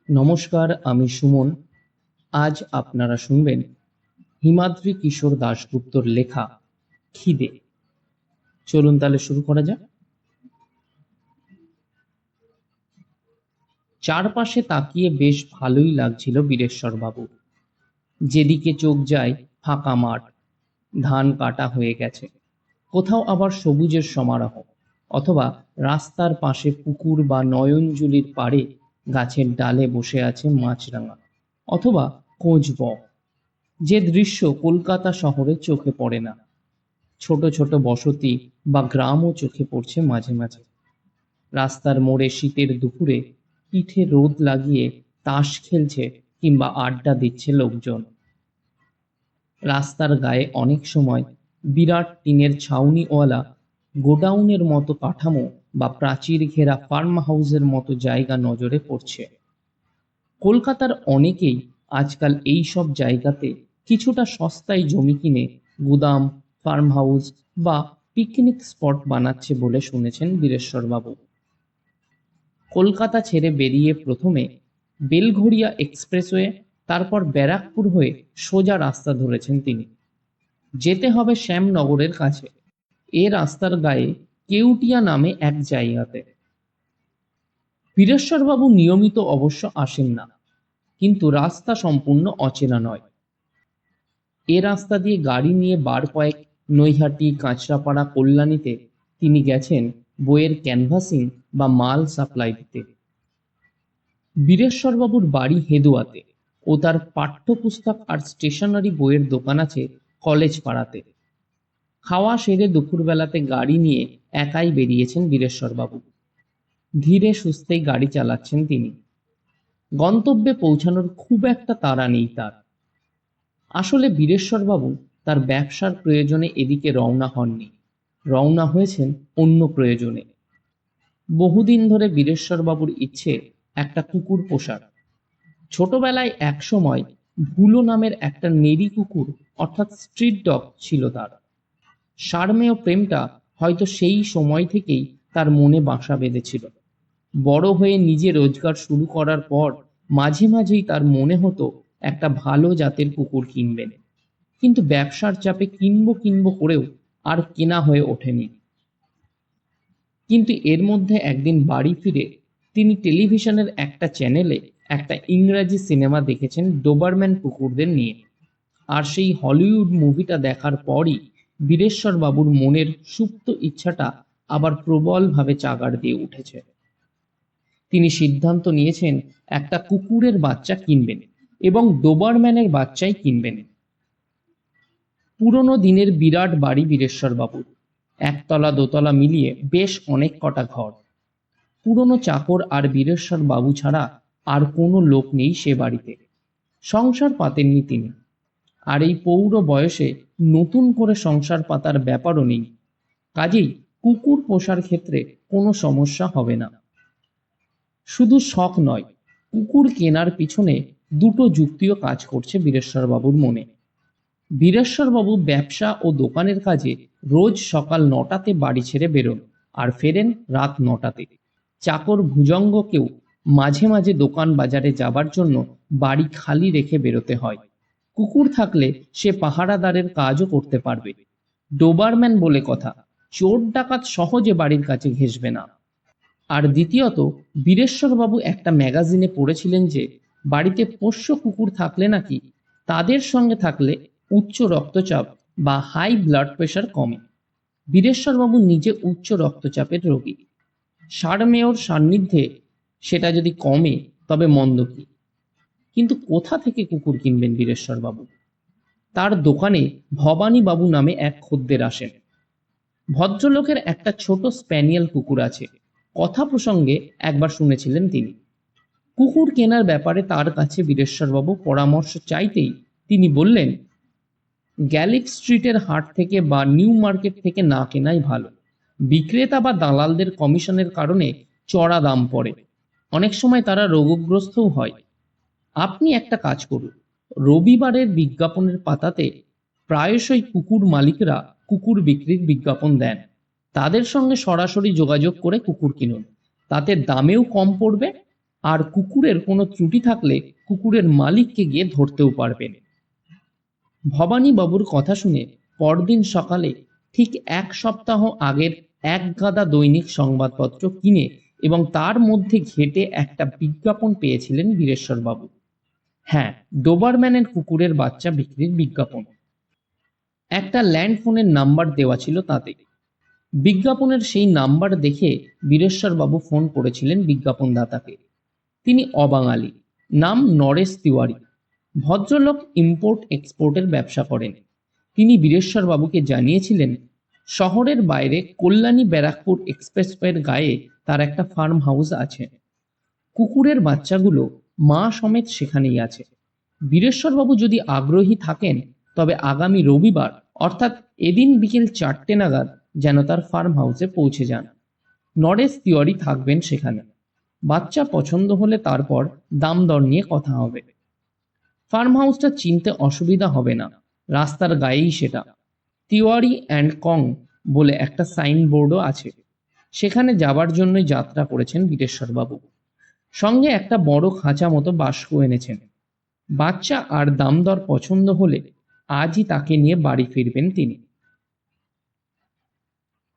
নমস্কার, আমি সুমন। আজ আপনারা শুনবেন হিমাদ্রি কিশোর দাশগুপ্তর লেখা খিদে। চলুন তাহলে শুরু করা যাক। চারপাশে তাকিয়ে বেশ ভালোই লাগছিল বীরেশ্বরবাবু। যেদিকে চোখ যায় ফাঁকা মাঠ, ধান কাটা হয়ে গেছে, কোথাও আবার সবুজের সমারোহ, অথবা রাস্তার পাশে পুকুর বা নয়নজুলির পাড়ে গাছের ডালে বসে আছে মাছরাঙা অথবা কোচবক। যে দৃশ্য কলকাতা শহরে চোখে পড়ে না। ছোট ছোট বসতি বা গ্রামও চোখে পড়ছে মাঝে মাঝে। রাস্তার মোড়ে শীতের দুপুরে পিঠে রোদ লাগিয়ে তাস খেলছে কিংবা আড্ডা দিচ্ছে লোকজন। রাস্তার গায়ে অনেক সময় বিরাট টিনের ছাউনিওয়ালা গোডাউনের মতো কাঠামো বা প্রাচীর ঘেরা ফার্ম হাউসের মতো জায়গা নজরে পড়ছে। কলকাতার অনেকেই আজকাল এই সব জায়গাতে কিছুটা সস্তায় জমি কিনে গুদাম, ফার্ম হাউস বা পিকনিক স্পট বানাচ্ছে বলে শুনেছেন বীরেশ্বরবাবু। কলকাতা ছেড়ে বেরিয়ে প্রথমে বেলঘড়িয়া এক্সপ্রেসওয়ে, তারপর ব্যারাকপুর হয়ে সোজা রাস্তা ধরেছেন তিনি। যেতে হবে শ্যামনগরের কাছে, এ রাস্তার গায়ে কেউটিয়া নামে এক জায়গাতে। বীরেশ্বরবাবু নিয়মিত অবশ্য আসেন না, কিন্তু রাস্তা সম্পূর্ণ অচেনা নয়। এ রাস্তা দিয়ে গাড়ি নিয়ে বার কয়েক নৈহাটি, কাঁচরাপাড়া, কল্যাণীতে তিনি গেছেন বইয়ের ক্যানভাসিং বা মাল সাপ্লাই দিতে। বীরেশ্বরবাবুর বাড়ি হেদুয়াতে ও তার পাঠ্যপুস্তক আর স্টেশনারি বইয়ের দোকান আছে কলেজ পাড়াতে। খাওয়া সেরে দুপুরবেলাতে গাড়ি নিয়ে একাই বেরিয়েছেন বীরেশ্বরবাবু। ধীরে সুস্থেই গাড়ি চালাচ্ছেন তিনি। গন্তব্যে পৌঁছানোর খুব একটা তাড়া নেই তার। আসলে বীরেশ্বরবাবু তার ব্যবসার প্রয়োজনে এদিকে রওনা হননি, রওনা হয়েছেন অন্য প্রয়োজনে। বহুদিন ধরে বীরেশ্বরবাবুর ইচ্ছে একটা কুকুর পোষার। ছোটবেলায় এক সময় ভুলো নামের একটা নেড়ি কুকুর অর্থাৎ স্ট্রিট ডগ ছিল তার। সারমেয় প্রেমটা হয়তো সেই সময় থেকেই তার মনে বাসা বেঁধেছিল। বড় হয়ে নিজে রোজগার শুরু করার পর মাঝে মাঝেই তার মনে হতো একটা ভালো জাতের কুকুর কিনবেন, কিন্তু ব্যবসার চাপে কিনবো করেও আর কেনা হয়ে ওঠেনি। কিন্তু এর মধ্যে একদিন বাড়ি ফিরে তিনি টেলিভিশনের একটা চ্যানেলে একটা ইংরাজি সিনেমা দেখেছেন ডোবারম্যান কুকুরদের নিয়ে। আর সেই হলিউড মুভিটা দেখার পরই বীরেশ্বরবাবুর মনের সুপ্ত ইচ্ছাটা আবার প্রবলভাবে চাগাড় দিয়ে উঠেছে। তিনি সিদ্ধান্ত নিয়েছেন একটা কুকুরের বাচ্চা কিনবেন এবং ডোবারম্যানের বাচ্চাই কিনবেন। পুরনো দিনের বিরাট বাড়ি বীরেশ্বরবাবুর, একতলা দোতলা মিলিয়ে বেশ অনেক কটা ঘর। পুরনো চাকর আর বীরেশ্বরবাবু ছাড়া আর কোনো লোক নেই সে বাড়িতে। সংসার পাতেননি তিনি, আর এই পৌর বয়সে নতুন করে সংসার পাতার ব্যাপারও নেই। কাজেই কুকুর পোষার ক্ষেত্রে কোনো সমস্যা হবে না। শুধু শখ নয়, কুকুর কেনার পিছনে দুটো যুক্তিও কাজ করছে বীরেশ্বরবাবুর মনে। বীরেশ্বরবাবু ব্যবসা ও দোকানের কাজে রোজ সকাল 9টাতে বাড়ি ছেড়ে বেরোন আর ফেরেন রাত 9টাতে। চাকর ভুজঙ্গকেও মাঝে মাঝে দোকান বাজারে যাবার জন্য বাড়ি খালি রেখে বেরোতে হয়। কুকুর থাকলে সে পাহারাদারের কাজও করতে পারবে। ডোবারম্যান বলে কথা, চোর ডাকাত সহজে বাড়ির কাছে ঘেঁষবে না। আর দ্বিতীয়ত, বীরেশ্বরবাবু একটা ম্যাগাজিনে পড়েছিলেন যে বাড়িতে পোষ্য কুকুর থাকলে নাকি তাদের সঙ্গে থাকলে উচ্চ রক্তচাপ বা হাই ব্লাড প্রেশার কমে। বীরেশ্বরবাবু নিজে উচ্চ রক্তচাপের রোগী। সারমেয়র সান্নিধ্যে সেটা যদি কমে তবে মন্দ কি। কিন্তু কোথা থেকে কুকুর কিনবেন বীরেশ্বরবাবু? তার দোকানে ভবানীবাবু নামে এক খদ্দের আসেন। ভদ্রলোকের একটা ছোট স্প্যানিয়েল কুকুর আছে, কথা প্রসঙ্গে একবার শুনেছিলেন তিনি। কুকুর কেনার ব্যাপারে তার কাছে বীরেশ্বরবাবু পরামর্শ চাইতেই তিনি বললেন, গ্যালিক স্ট্রিটের হাট থেকে বা নিউ মার্কেট থেকে না কেনাই ভালো। বিক্রেতা বা দালালদের কমিশনের কারণে চড়া দাম পড়ে, অনেক সময় তারা রোগগ্রস্তও হয়। আপনি একটা কাজ করুন, রবিবারের বিজ্ঞাপনের পাতাতে প্রায়শই কুকুর মালিকরা কুকুর বিক্রির বিজ্ঞাপন দেন। তাদের সঙ্গে সরাসরি যোগাযোগ করে কুকুর কিনুন, তাতে দামেও কম পড়বে আর কুকুরের কোনো ত্রুটি থাকলে কুকুরের মালিককে গিয়ে ধরতেও পারবেন। ভবানীবাবুর কথা শুনে পরদিন সকালে ঠিক 1 সপ্তাহ আগের এক গাদা দৈনিক সংবাদপত্র কিনে এবং তার মধ্যে ঘেঁটে একটা বিজ্ঞাপন পেয়েছিলেন বীরেশ্বরবাবু। হ্যাঁ, ডোবারম্যানের কুকুরের বাচ্চা বিক্রির বিজ্ঞাপন। একটা ল্যান্ড ফোনের নাম্বার দেওয়া ছিল তাতে। বিজ্ঞাপনের সেই নাম্বার দেখে বীরেশ্বরবাবু ফোন করেছিলেন বিজ্ঞাপনদাতাকে। তিনি অবাঙালি, নাম নরেশ তিওয়ারি। ভদ্রলোক ইম্পোর্ট এক্সপোর্টের ব্যবসা করেন। তিনি বীরেশ্বরবাবুকে জানিয়েছিলেন শহরের বাইরে কল্যাণী ব্যারাকপুর এক্সপ্রেসওয়ের গায়ে তার একটা ফার্ম হাউস আছে। কুকুরের বাচ্চাগুলো মা সমেত সেখানেই আছে। বীরেশ্বরবাবু যদি আগ্রহী থাকেন তবে আগামী রবিবার অর্থাৎ এদিন বিকেল 4টে নাগাদ যেন তার ফার্ম হাউসে পৌঁছে যান। নরেশ তিওয়ারি থাকবেন সেখানে। বাচ্চা পছন্দ হলে তারপর দাম দর নিয়ে কথা হবে। ফার্ম হাউসটা চিনতে অসুবিধা হবে না, রাস্তার গায়েই সেটা। তিওয়ারি অ্যান্ড কং বলে একটা সাইনবোর্ডও আছে। সেখানে যাবার জন্যই যাত্রা করেছেন বীরেশ্বরবাবু। সঙ্গে একটা বড় খাঁচা মতো বাস্ক এনেছেন। বাচ্চা আর দাম দর পছন্দ হলে আজই তাকে নিয়ে বাড়ি ফিরবেন তিনি।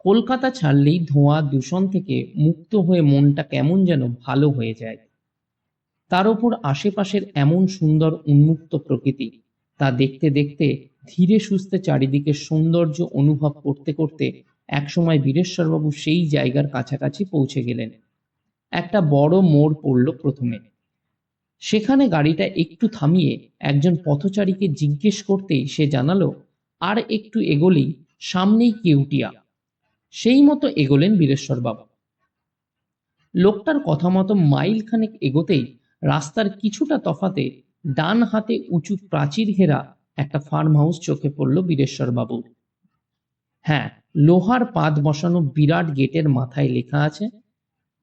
কলকাতা ছাড়লেই ধোঁয়া দূষণ থেকে মুক্ত হয়ে মনটা কেমন যেন ভালো হয়ে যায়। তার ওপর আশেপাশের এমন সুন্দর উন্মুক্ত প্রকৃতি, তা দেখতে দেখতে ধীরে সুস্থে চারিদিকের সৌন্দর্য অনুভব করতে করতে একসময় বীরেশ্বরবাবু সেই জায়গার কাছাকাছি পৌঁছে গেলেন। একটা বড় মোড় পড়ল প্রথমে। সেখানে গাড়িটা একটু থামিয়ে একজন পথচারীকে জিজ্ঞেস করতেই সে জানালো আর একটু এগোলেই সামনেই কেউটিয়া। সেই মতো এগোলেন বীরেশ্বরবাবু। লোকটার কথা মতো মাইল খানেক এগোতেই রাস্তার কিছুটা তফাতে ডান হাতে উঁচু প্রাচীর ঘেরা একটা ফার্ম হাউস চোখে পড়ল বীরেশ্বরবাবুর। হ্যাঁ, লোহার পাত বসানো বিরাট গেটের মাথায় লেখা আছে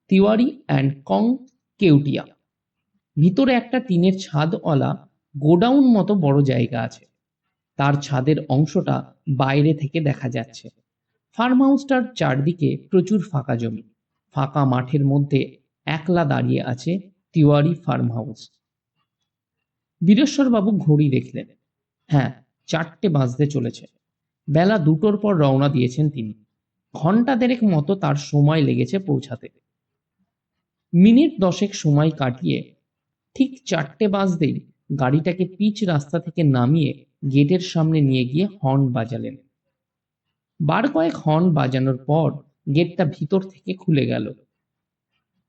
তিওয়ারি অ্যান্ড কং, কেউটিয়া। ভিতরে একটা টিনের ছাদওয়ালা গোডাউন মতো বড় জায়গা আছে। তার ছাদের অংশটা বাইরে থেকে দেখা যাচ্ছে। ফার্ম হাউসটার চারদিকে প্রচুর ফাঁকা জমি। ফাঁকা মাঠের মধ্যে একলা দাঁড়িয়ে আছে তিওয়ারি ফার্ম হাউস। বীরেশ্বরবাবু ঘড়ি দেখলেন। হ্যাঁ, 4টে বাজতে চলেছে। বেলা 2টোর পর রওনা দিয়েছেন তিনি। ঘন্টা দেড়েক মতো তার সময় লেগেছে পৌঁছাতে। মিনিট 10 সময় কাটিয়ে ঠিক 4টে বাজতেই গাড়িটাকে পিচ রাস্তা থেকে নামিয়ে গেটের সামনে নিয়ে গিয়ে হর্ন বাজালেন। বার কয়েক হর্ন বাজানোর পর গেটটা ভিতর থেকে খুলে গেল।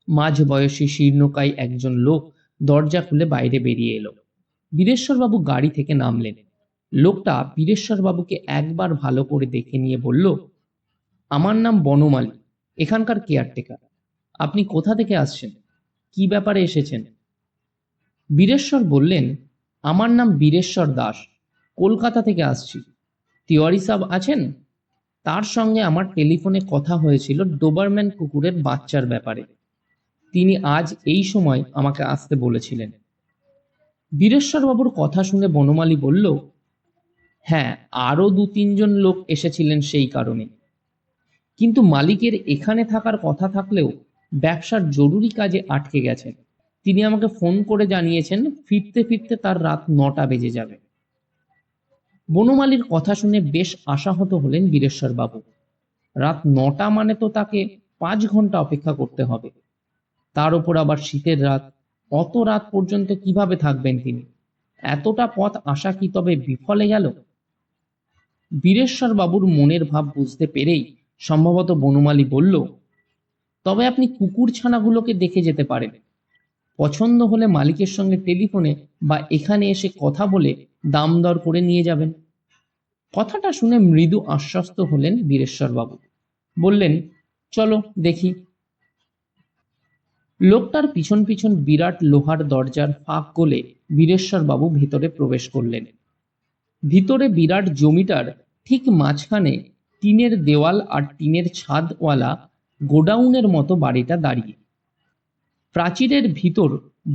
মাঝবয়সী শীর্ণকায় একজন লোক দরজা খুলে বাইরে বেরিয়ে এলো। বীরেশ্বরবাবু গাড়ি থেকে নামলেন। লোকটা বীরেশ্বরবাবুকে একবার ভালো করে দেখে নিয়ে বলল, আমার নাম বনমালী, এখানকার কেয়ারটেকার। আপনি কোথা থেকে আসছেন? কি ব্যাপারে এসেছেন? বীরেশ্বর বললেন, আমার নাম বীরেশ্বর দাস, কলকাতা থেকে আসছি। তিওয়ারি সাহেব আছেন? তার সঙ্গে আমার টেলিফোনে কথা হয়েছিল ডোবারম্যান কুকুরের বাচ্চার ব্যাপারে। তিনি আজ এই সময় আমাকে আসতে বলেছিলেন। বীরেশ্বরবাবুর কথা শুনে বনমালী বলল, হ্যাঁ, আরো 2-3 জন লোক এসেছিলেন সেই কারণে। কিন্তু মালিকের এখানে থাকার কথা থাকলেও ব্যবসার জরুরি কাজে আটকে গেছেন। তিনি আমাকে ফোন করে জানিয়েছেন ফিরতে ফিরতে তার রাত 9টা বেজে যাবে। বনমালীর কথা শুনে বেশ আশাহত হলেন বীরেশ্বরবাবু। রাত 9টা মানে তো তাকে 5 ঘন্টা অপেক্ষা করতে হবে। তার উপর আবার শীতের রাত। অত রাত পর্যন্ত কিভাবে থাকবেন তিনি? এতটা পথ আসা কি তবে বিফলে গেল? বীরেশ্বরবাবুর মনের ভাব বুঝতে পেরেই সম্ভবত বনমালী বলল, তবে আপনি কুকুর ছানাগুলোকে দেখে যেতে পারেন। পছন্দ হলে মালিকের সঙ্গে টেলিফোনে বা এখানে এসে কথা বলে দাম দর করে নিয়ে যাবেন। কথাটা শুনে মৃদু আশ্বস্ত হলেন বীরেশ্বরবাবু। বললেন, চলো দেখি। লোকটার পিছন পিছন বিরাট লোহার দরজার ফাঁক গলে বীরেশ্বরবাবু ভেতরে প্রবেশ করলেন। ভিতরে বিরাট জমিটার ঠিক মাঝখানে টিনের দেওয়াল আর টিনের ছাদওয়ালা গোডাউনের মতো বাড়িটা দাঁড়িয়ে। প্রাচীরের ভিতর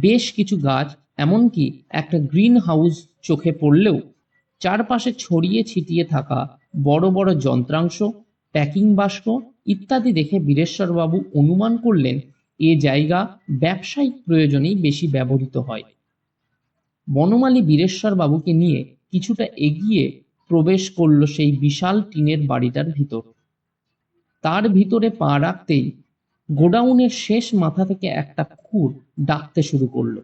বেশ কিছু গাছ, এমনকি একটা গ্রিন হাউস চোখে পড়লেও চারপাশে ছড়িয়ে ছিটিয়ে থাকা বড় বড় যন্ত্রাংশ, প্যাকিং বাস্ক ইত্যাদি দেখে বীরেশ্বরবাবু অনুমান করলেন এ জায়গা ব্যবসায়িক প্রয়োজনেই বেশি ব্যবহৃত হয়। বনমালী বীরেশ্বর বাবুকে নিয়ে কিছুটা এগিয়ে প্রবেশ করল সেই বিশাল টিনের বাড়িটার ভিতর। তার ভিতরে পা রাখতেই গোডাউনের শেষ মাথা থেকে একটা কুকুর ডাকতে শুরু করলো,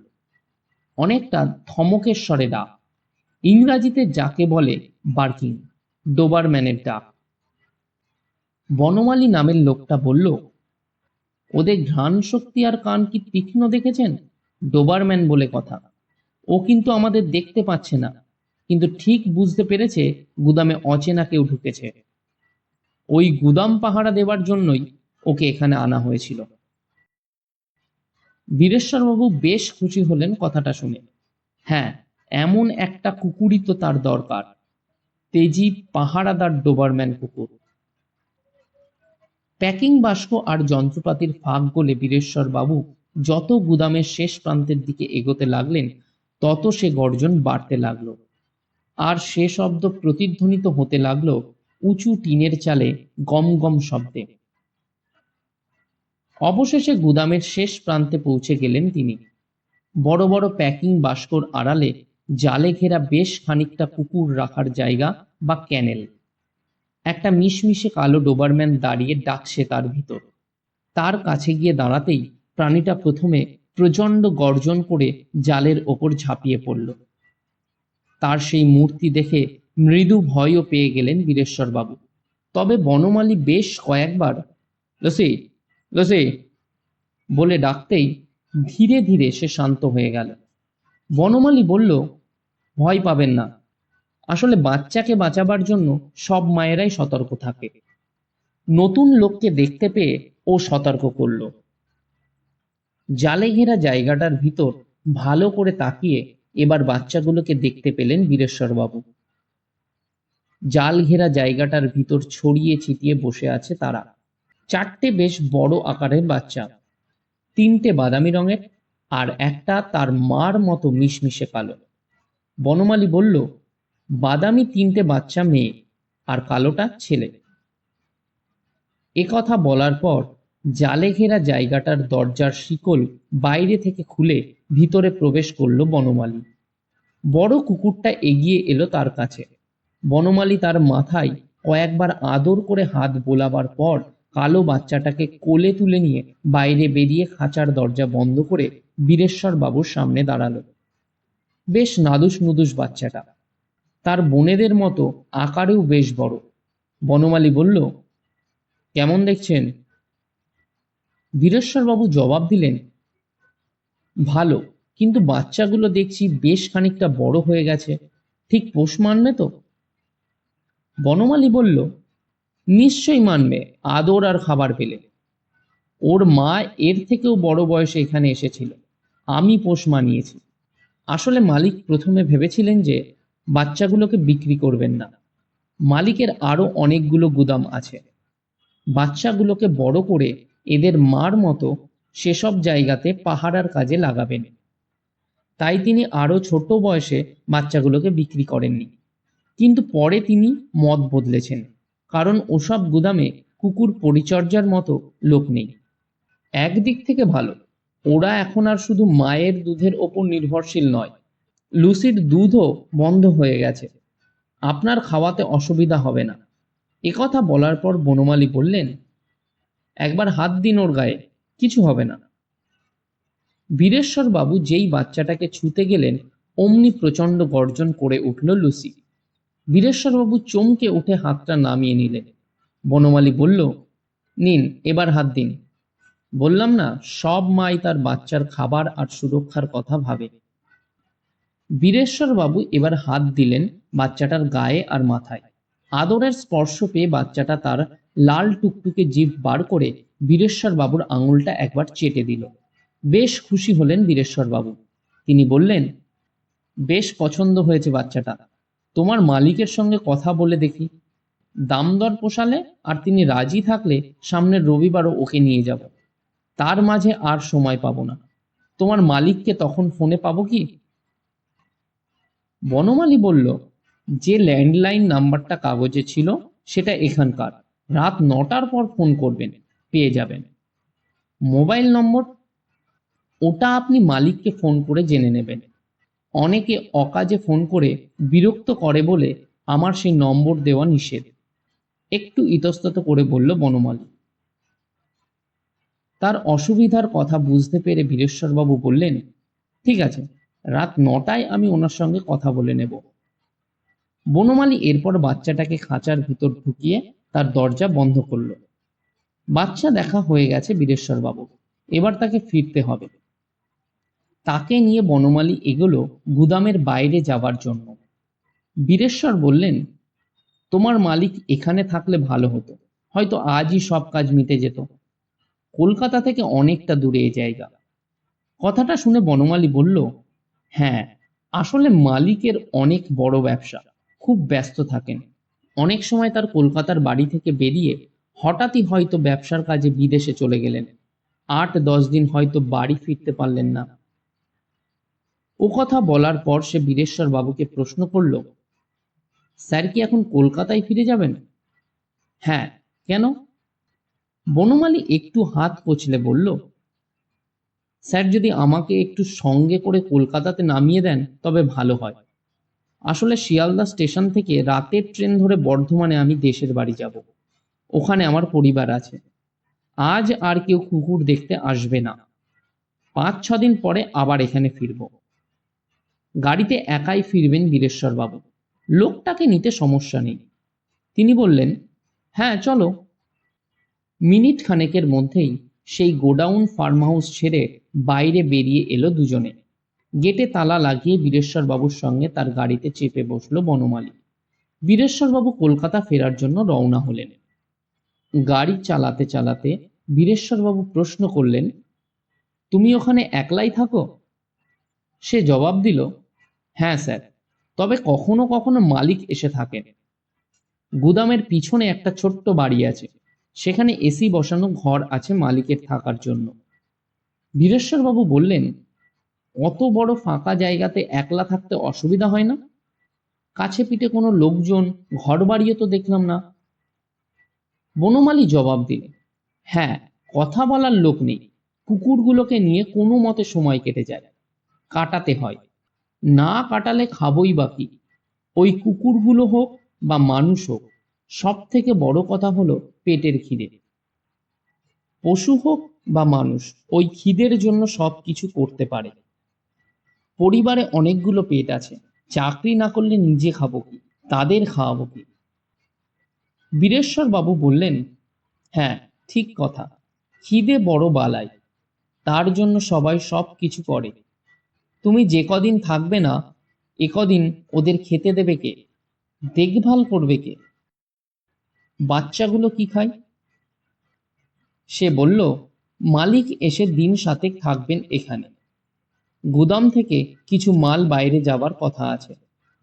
অনেকটা ধমকের স্বরে ডাক। ইংরাজিতে যাকে বলে বার্কিং, ডোবারম্যানের ডাক। বনমালী নামের লোকটা বলল, ওদের ঘ্রাণ শক্তি আর কান কি তীক্ষ্ণ দেখেছেন? ডোবারম্যান বলে কথা। ও কিন্তু আমাদের দেখতে পাচ্ছে না, কিন্তু ঠিক বুঝতে পেরেছে গুদামে অচেনা কেউ ঢুকেছে। ওই গুদাম পাহারা দেবার জন্যই ওকে এখানে আনা হয়েছিল। বীরেশ্বরবাবু বেশ খুশি হলেন কথাটা শুনে। হ্যাঁ, এমন একটা কুকুরই তো তার দরকার, তেজি পাহারাদার ডোবারম্যান কুকুর। প্যাকিং বাস্ক আর যন্ত্রপাতির ফাঁক গলে বীরেশ্বরবাবু যত গুদামের শেষ প্রান্তের দিকে এগোতে লাগলেন, তত সে গর্জন বাড়তে লাগলো, আর সে শব্দ প্রতিধ্বনিত হতে লাগলো উঁচু টিনের চালে গম গম শব্দে। অবশেষে গুদামের শেষ প্রান্তে পৌঁছে গেলেন তিনি। বড় বড় প্যাকিং বাস্কর আড়ালে জালে ঘেরা বেশ খানিকটা কুকুর রাখার জায়গা বা ক্যানেল। একটা মিশমিশে কালো ডোবারম্যান দাঁড়িয়ে ডাকছে তার ভিতর। তার কাছে গিয়ে দাঁড়াতেই প্রাণীটা প্রথমে প্রচণ্ড গর্জন করে জালের ওপর ঝাঁপিয়ে পড়ল। তার সেই মূর্তি দেখে মৃদু ভয়ও পেয়ে গেলেন বীরেশ্বরবাবু। তবে বনমালী বেশ কয়েকবার লসি লসি বলে ডাকতেই ধীরে ধীরে সে শান্ত হয়ে গেল। বনমালী বলল, ভয় পাবেন না, আসলে বাচ্চাকে বাঁচাবার জন্য সব মায়েরাই সতর্ক থাকে। নতুন লোককে দেখতে পেয়ে ও সতর্ক করল। জালে ঘেরা জায়গাটার ভিতর ভালো করে তাকিয়ে এবার বাচ্চাগুলোকে দেখতে পেলেন বীরেশ্বরবাবু। জাল ঘেরা জায়গাটার ভিতর ছড়িয়ে ছিটিয়ে বসে আছে তারা। চারটে বেশ বড় আকারের বাচ্চা, তিনটে বাদামি রঙের আর একটা তার মার মতো মিশমিশে কালো। বনমালী বলল, বাদামি তিনটে বাচ্চা মেয়ে আর কালোটা ছেলে। একথা বলার পর জালে ঘেরা জায়গাটার দরজার শিকল বাইরে থেকে খুলে ভিতরে প্রবেশ করল বনমালী। বড় কুকুরটা এগিয়ে এলো তার কাছে। বনমালী তার মাথায় কয়েকবার আদর করে হাত বোলাবার পর কালো বাচ্চাটাকে কোলে তুলে নিয়ে বাইরে বেরিয়ে খাঁচার দরজা বন্ধ করে বীরেশ্বর বাবুর সামনে দাঁড়ালো। বেশ নাদুস নুদুস বাচ্চাটা, তার বোনেদের মতো আকারেও বেশ বড়। বনমালী বলল, কেমন দেখছেন? বীরেশ্বরবাবু জবাব দিলেন, ভালো, কিন্তু বাচ্চাগুলো দেখছি বেশ খানিকটা বড় হয়ে গেছে, ঠিক পোষ মানবে তো? বনমালী বলল, নিশ্চয়ই মানবে, আদর আর খাবার পেলে। ওর মা এর থেকেও বড় বয়সে এখানে এসেছিল, আমি পোষ মানিয়েছি। আসলে মালিক প্রথমে ভেবেছিলেন যে বাচ্চাগুলোকে বিক্রি করবেন না, মালিকের আরো অনেকগুলো গুদাম আছে। বাচ্চাগুলোকে বড় করে এদের মার মতো সেসব জায়গাতে পাহারার কাজে লাগাবেন। তাই তিনি আরো ছোট বয়সে বাচ্চাগুলোকে বিক্রি করেননি। কিন্তু পরে তিনি মত বদলেছেন, কারণ ওসব গুদামে কুকুর পরিচর্যার মতো লোক নেই। একদিক থেকে ভালো, ওরা এখন আর শুধু মায়ের দুধের ওপর নির্ভরশীল নয়, লুসির দুধও বন্ধ হয়ে গেছে। আপনার খাওয়াতে অসুবিধা হবে না। একথা বলার পর বনমালী বললেন, একবার হাত দিন ওর গায়ে, কিছু হবে না। বীরেশ্বরবাবু যেই বাচ্চাটাকে ছুতে গেলেন, অমনি প্রচণ্ড গর্জন করে উঠল লুসি। বীরেশ্বরবাবু চমকে উঠে হাতটা নামিয়ে নিলেন। বনমালী বলল, নিন, এবার হাত দিন। বললাম না, সব মাই তার বাচ্চার খাবার আর সুরক্ষার কথা ভাবে। বীরেশ্বরবাবু এবার হাত দিলেন বাচ্চাটার গায়ে আর মাথায়। আদরের স্পর্শ পেয়ে বাচ্চাটা তার লাল টুকটুকে জিভ বার করে বীরেশ্বরবাবুর আঙুলটা একবার চেটে দিল। বেশ খুশি হলেন বীরেশ্বরবাবু। তিনি বললেন, বেশ পছন্দ হয়েছে বাচ্চাটা, তোমার মালিকের সঙ্গে কথা বলে দেখি। দাম দর পোষালে আর তিনি রাজি থাকলে সামনের রবিবারও ওকে নিয়ে যাব। তার মাঝে আর সময় পাবো না। তোমার মালিককে তখন ফোনে পাবো কি? বনমালী বলল, যে ল্যান্ডলাইন নাম্বারটা কাগজে ছিল সেটা এখানকার, রাত 9টার পর ফোন করবেন, পেয়ে যাবেন। মোবাইল নম্বর? ওটা আপনি মালিককে ফোন করে জেনে নেবেন। অনেকে অকাজে ফোন করে বিরক্ত করে বলে আমার সেই নম্বর দেওয়া নিষেধ। একটু ইতস্তত করে বলল বনমালী। তার অসুবিধার কথা বুঝতে পেরে বীরেশ্বরবাবু বললেন, ঠিক আছে, রাত 9টায় আমি ওনার সঙ্গে কথা বলে নেব। বনমালী এরপর বাচ্চাটাকে খাঁচার ভিতর ঢুকিয়ে তার দরজা বন্ধ করল। বাচ্চা দেখা হয়ে গেছে বীরেশ্বরবাবু, এবার তাকে ফিরতে হবে। তাকে নিয়ে বনমালী এগোলো গুদামের বাইরে যাবার জন্য। বীরেশ্বর বললেন, তোমার মালিক এখানে থাকলে ভালো হতো, হয়তো আজই সব কাজ মিটে যেত। কলকাতা থেকে অনেকটা দূরে এই জায়গা। কথাটা শুনে বনমালী বলল, হ্যাঁ, আসলে মালিকের অনেক বড় ব্যবসা, খুব ব্যস্ত থাকেন। অনেক সময় তার কলকাতার বাড়ি থেকে বেরিয়ে হঠাৎই হয়তো ব্যবসার কাজে বিদেশে চলে গেলেন, 8-10 দিন হয়তো বাড়ি ফিরতে পারলেন না। ও কথা বলার পর সে বীরেশ্বর বাবুকে প্রশ্ন করল, স্যার কি এখন কলকাতায় ফিরে যাবেন? হ্যাঁ, কেন? বনমালী একটু হাত কচলে বলল, স্যার যদি আমাকে একটু সঙ্গে করে কলকাতাতে নামিয়ে দেন তবে ভালো হয়। আসলে শিয়ালদা স্টেশন থেকে রাতের ট্রেন ধরে বর্ধমানে আমি দেশের বাড়ি যাব। ওখানে আমার পরিবার আছে। আজ আর কেউ কুকুর দেখতে আসবে না। 5-6 দিন পরে আবার এখানে ফিরব। গাড়িতে একাই ফিরবেন বীরেশ্বরবাবু, লোকটাকে নিতে সমস্যা নেই। তিনি বললেন, হ্যাঁ চলো। মিনিট খানেকের মধ্যেই সেই গোডাউন ফার্ম হাউস ছেড়ে বাইরে বেরিয়ে এলো দুজনে। গেটে তালা লাগিয়ে বীরেশ্বরবাবুর সঙ্গে তার গাড়িতে চেপে বসলো বনমালী। বীরেশ্বরবাবু কলকাতা ফেরার জন্য রওনা হলেন। গাড়ি চালাতে চালাতে বীরেশ্বরবাবু প্রশ্ন করলেন, তুমি ওখানে একলাই থাকো? সে জবাব দিল, হ্যাঁ স্যার, তবে কখনো কখনো মালিক এসে থাকেন। গুদামের পিছনে একটা ছোট্ট বাড়ি আছে, সেখানে এসি বসানো ঘর আছে মালিকের থাকার জন্য। বীরেশ্বরবাবু বললেন, অত বড় ফাঁকা জায়গাতে একলা থাকতে অসুবিধা হয় না? কাছে পিঠে কোনো লোকজন, ঘর বাড়িও তো দেখলাম না। বনমালী জবাব দিলেন, হ্যাঁ, কথা বলার লোক নেই। কুকুরগুলোকে নিয়ে কোনো মতে সময় কেটে যায়, কাটাতে হয়। না কাটালে খাবই বা কি? ওই কুকুরগুলো হোক বা মানুষ হোক, সব থেকে বড় কথা হলো পেটের খিদে। পশু হোক বা মানুষ, ওই খিদের জন্য সব কিছু করতে পারে। পরিবারে অনেকগুলো পেট আছে, চাকরি না করলে নিজে খাবো কি, তাদের খাওয়াবো কি? বীরেশ্বর বাবু বললেন, হ্যাঁ, ঠিক কথা। খিদে বড় বালাই, তার জন্য সবাই সব কিছু করে। তুমি যে কদিন থাকবে না, এ কদিন ওদের খেতে দেবে কে, দেখভাল করবে কে, বাচ্চাগুলো কি খায়? সে বলল, মালিক এসে দিন 7 থাকবেন এখানে। গুদাম থেকে কিছু মাল বাইরে যাবার কথা আছে,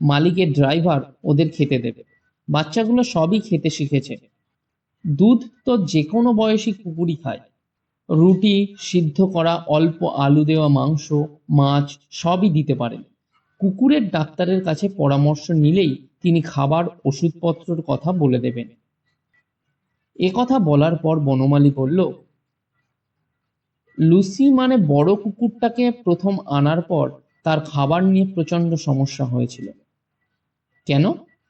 মালিকের ড্রাইভার ওদের খেতে দেবে। বাচ্চাগুলো সবই খেতে শিখেছে। দুধ তো যে কোনো বয়সী কুকুরই খায়। রুটি, সিদ্ধ করা অল্প আলু দেওয়া মাংস, মাছ সবই দিতে পারেন। কুকুরের ডাক্তারের কাছে পরামর্শ নিলেই তিনি খাবার ওষুধপত্রের কথা বলে দেবেন। এ কথা বলার পর বনমালী বলল, লুসি মানে বড় কুকুরটাকে প্রথম আনার পর তার খাবার নিয়ে প্রচন্ড সমস্যা হয়েছিল। কেন?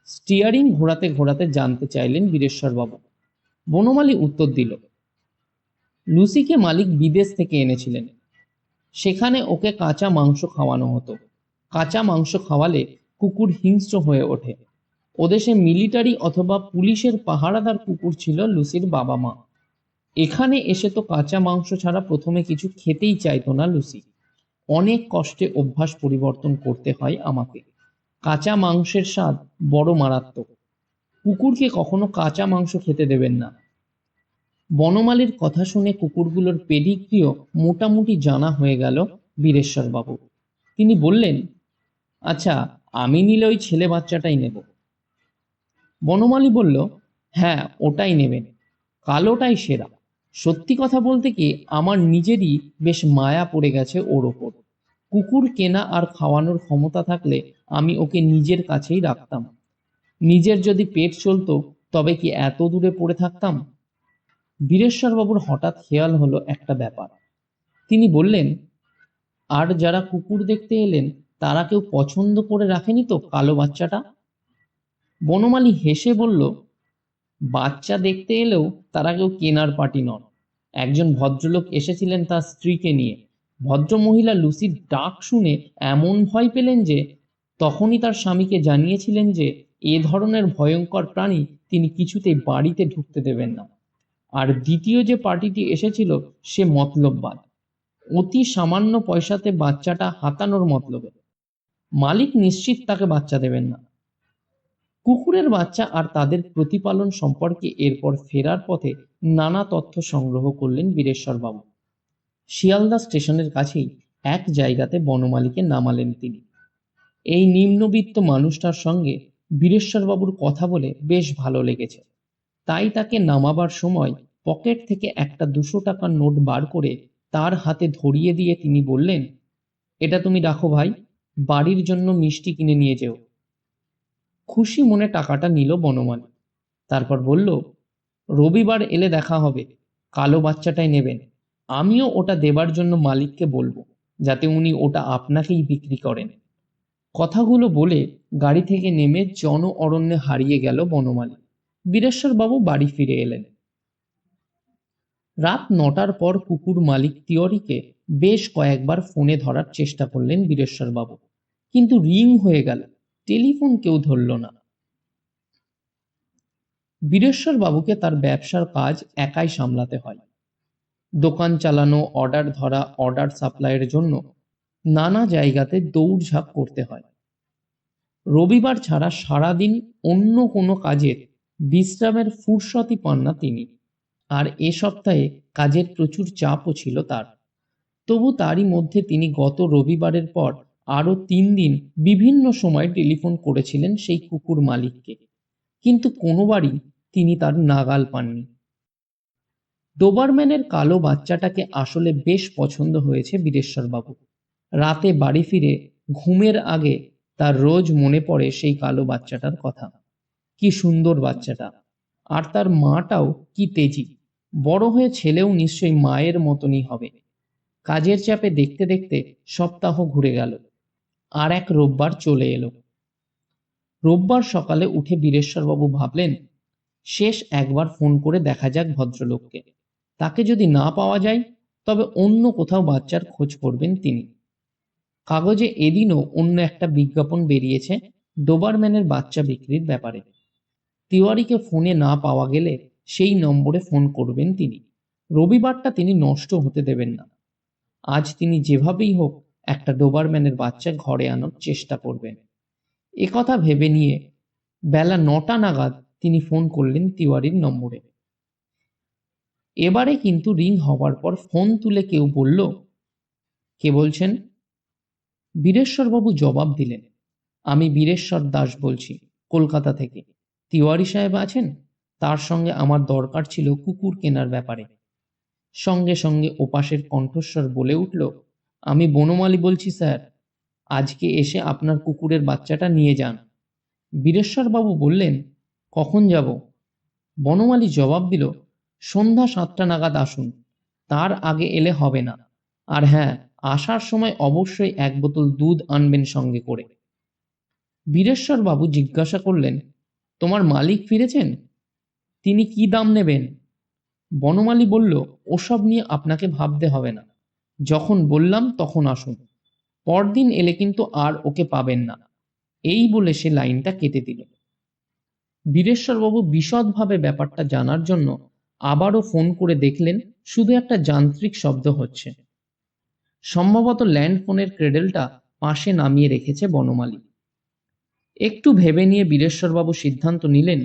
স্টিয়ারিং ঘোরাতে ঘোরাতে জানতে চাইলেন বীরেশ্বরবাবু। বনমালী উত্তর দিল, লুসিকে মালিক বিদেশ থেকে এনেছিলেন। সেখানে ওকে কাঁচা মাংস খাওয়ানো হতো। কাঁচা মাংস খাওয়ালে কুকুর হিংস্র হয়ে ওঠে। ওদেশে মিলিটারি অথবা পুলিশের পাহারাদার কুকুর ছিল লুসির বাবা মা। এখানে এসে তো কাঁচা মাংস ছাড়া প্রথমে কিছু খেতেই চাইতো না লুসি। অনেক কষ্টে অভ্যাস পরিবর্তন করতে হয় আমাকে। কাঁচা মাংসের স্বাদ বড় মারাত্মক। কুকুরকে কখনো কাঁচা মাংস খেতে দেবেন না। বনমালীর কথা শুনে কুকুরগুলোর পেডিগ্রিও মোটামুটি জানা হয়ে গেল বীরেশ্বরবাবু। তিনি বললেন, আচ্ছা, আমি নিলে ওই ছেলে বাচ্চাটাই নেব। বনমালী বলল, হ্যাঁ, ওটাই নেবেন, কালোটাই সেরা। সত্যি কথা বলতে কি, আমার নিজেরই বেশ মায়া পড়ে গেছে ওর ওপর। কুকুর কেনা আর খাওয়ানোর ক্ষমতা থাকলে আমি ওকে নিজের কাছেই রাখতাম। নিজের যদি পেট চলতো তবে কি এত দূরে পড়ে থাকতাম? বীরেশ্বরবাবুর হঠাৎ খেয়াল হলো একটা ব্যাপার। তিনি বললেন, আর যারা কুকুর দেখতে এলেন তারা কেউ পছন্দ করে রাখেনি তো কালো বাচ্চাটা? বনমালী হেসে বলল, বাচ্চা দেখতে এলেও তারা কেউ কেনার পার্টি নন। একজন ভদ্রলোক এসেছিলেন তার স্ত্রীকে নিয়ে। ভদ্রমহিলা লুসির ডাক শুনে এমন ভয় পেলেন যে তখনই তার স্বামীকে জানিয়েছিলেন যে এ ধরনের ভয়ঙ্কর প্রাণী তিনি কিছুতেই বাড়িতে ঢুকতে দেবেন না। আর দ্বিতীয় যে পার্টিটি এসেছিল সে মতলববাজ, অতি সামান্য পয়সাতে বাচ্চাটা হাতানোর মতলবে। মালিক নিশ্চিত তাকে বাচ্চা দেবেন না। কুকুরের বাচ্চা আর তাদের প্রতিপালন সম্পর্কে এরপর ফেরার পথে নানা তথ্য সংগ্রহ করলেন বীরেশ্বরবাবু। শিয়ালদা স্টেশনের কাছেই এক জায়গাতে বনমালীকে নামালেন তিনি। এই নিম্নবিত্ত মানুষটার সঙ্গে বীরেশ্বরবাবুর কথা বলে বেশ ভালো লেগেছে। তাই তাকে নামাবার সময় পকেট থেকে একটা 200 টাকার নোট বার করে তার হাতে ধরিয়ে দিয়ে তিনি বললেন, এটা তুমি রাখো ভাই, বাড়ির জন্য মিষ্টি কিনে নিয়ে যেও। খুশি মনে টাকাটা নিল বনমালী। তারপর বলল, রবিবার এলে দেখা হবে, কালো বাচ্চাটাই নেবেন। আমিও ওটা দেবার জন্য মালিককে বলবো, যাতে উনি ওটা আপনাকেই বিক্রি করেন। কথাগুলো বলে গাড়ি থেকে নেমে জন অরণ্যে হারিয়ে গেল বনমালী। বীরেশ্বরবাবু বাড়ি ফিরে এলেন। রাত 9টার পর কুকুর মালিক তিওয়ারিকে বেশ কয়েকবার ফোনে ধরার চেষ্টা করলেন বীরেশ্বরবাবু, কিন্তু রিং হয়ে গেল, টেলিফোন কেউ ধরল না। বীরেশ্বরবাবুকে তার ব্যবসার কাজ একাই সামলাতে হয়। দোকান চালানো, অর্ডার ধরা, অর্ডার সাপ্লাইয়ের জন্য নানা জায়গাতে দৌড়ঝাঁপ করতে হয়। রবিবার ছাড়া সারাদিন অন্য কোনো কাজের বিশ্রামের ফুরসতই পান না তিনি। আর এ সপ্তাহে কাজের প্রচুর চাপও ছিল তার। তবু তারই মধ্যে তিনি গত রবিবারের পর আরো 3 দিন বিভিন্ন সময় টেলিফোন করেছিলেন সেই কুকুর মালিককে, কিন্তু কোনোবারই তিনি তার নাগাল পাননি। ডোবারম্যানের কালো বাচ্চাটাকে আসলে বেশ পছন্দ হয়েছে বীরেশ্বরবাবু। রাতে বাড়ি ফিরে ঘুমের আগে তার রোজ মনে পড়ে সেই কালো বাচ্চাটার কথা। কি সুন্দর বাচ্চাটা, আর তার মাটাও কি তেজি। বড় হয়ে ছেলেও নিশ্চয়ই মায়ের মতনই হবে। কাজের চাপে দেখতে দেখতে সপ্তাহ ঘুরে গেল, আর এক রোববার চলে এলো। রোববার সকালে উঠে বীরেশ্বরবাবু ভাবলেন, শেষ একবার ফোন করে দেখা যাক ভদ্রলোককে। তাকে যদি না পাওয়া যায় তবে অন্য কোথাও বাচ্চার খোঁজ করবেন তিনি। কাগজে এদিনও অন্য একটা বিজ্ঞাপন বেরিয়েছে ডোবারম্যানের বাচ্চা বিক্রির ব্যাপারে। তিওয়ারিকে ফোনে না পাওয়া গেলে সেই নম্বরে ফোন করবেন তিনি। রবিবারটা তিনি নষ্ট হতে দেবেন না। আজ তিনি যেভাবেই হোক একটা ডোবারম্যানের বাচ্চা ঘরে আনার চেষ্টা করবেন। একথা ভেবে নিয়ে বেলা 9টা নাগাদ তিনি ফোন করলেন তিওয়ারির নম্বরে। এবারে কিন্তু রিং হবার পর ফোন তুলে কেউ বলল, কে বলছেন? বীরেশ্বরবাবু জবাব দিলেন, আমি বীরেশ্বর দাস বলছি, কলকাতা থেকে। তিওয়ারি সাহেব আছেন? তার সঙ্গে আমার দরকার ছিল কুকুর কেনার ব্যাপারে। সঙ্গে সঙ্গে ওপাশের কণ্ঠস্বর বলে উঠল, আমি বনমালী বলছি স্যার, আজকে এসে আপনার কুকুরের বাচ্চাটা নিয়ে যান। বীরেশ্বরবাবু বললেন, কখন যাব? বনমালী জবাব দিল, সন্ধ্যা 7টা নাগাদ আসুন, তার আগে এলে হবে না। আর হ্যাঁ, আসার সময় অবশ্যই 1 বোতল দুধ আনবেন সঙ্গে করে। বীরেশ্বরবাবু জিজ্ঞাসা করলেন, তোমার মালিক ফিরেছেন? তিনি কি দাম নেবেন? বনমালী বলল, ওসব নিয়ে আপনাকে ভাবতে হবে না, যখন বললাম তখন আসুন। পরদিন এলে কিন্তু আর ওকে পাবেন না। এই বলে সে লাইনটা কেটে দিল। বীরেশ্বরবাবু বিশদভাবে ব্যাপারটা জানার জন্য আবারও ফোন করে দেখলেন শুধু একটা যান্ত্রিক শব্দ হচ্ছে। সম্ভবত ল্যান্ড ফোনের ক্রেডেলটা পাশে নামিয়ে রেখেছে বনমালী। একটু ভেবে নিয়ে বীরেশ্বরবাবু সিদ্ধান্ত নিলেন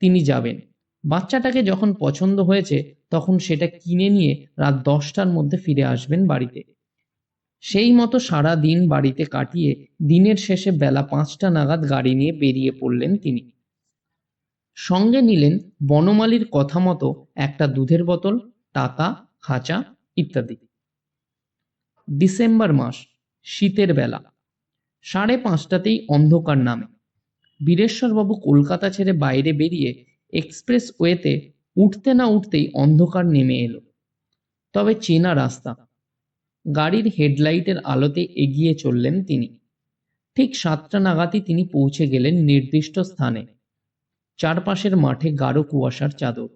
তিনি যাবেন। বাচ্চাটাকে যখন পছন্দ হয়েছে তখন সেটা কিনে নিয়ে রাত 10টার মধ্যে ফিরে আসবেন বাড়িতে। সেই মতো সারা দিন বাড়িতে কাটিয়ে দিনের শেষে বেলা 5টা নাগাদ গাড়ি নিয়ে বেরিয়ে পড়লেন তিনি। সঙ্গে নিলেন বনমালীর কথা মতো একটা দুধের বোতল, টাকা, খাঁচা ইত্যাদি। ডিসেম্বর মাস, শীতের বেলা, 5:30টাতেই অন্ধকার নামে। বীরেশ্বরবাবু কলকাতা ছেড়ে বাইরে বেরিয়ে এক্সপ্রেস ওয়েতে উঠতে না উঠতেই অন্ধকার নেমে এলো, তবে চেনা রাস্তা। গাড়ির হেডলাইটের আলোতে এগিয়ে চললেন তিনি। ঠিক 7টা নাগাদই তিনি পৌঁছে গেলেন নির্দিষ্ট স্থানে। চারপাশের মাঠে গাঢ় কুয়াশার চাদর,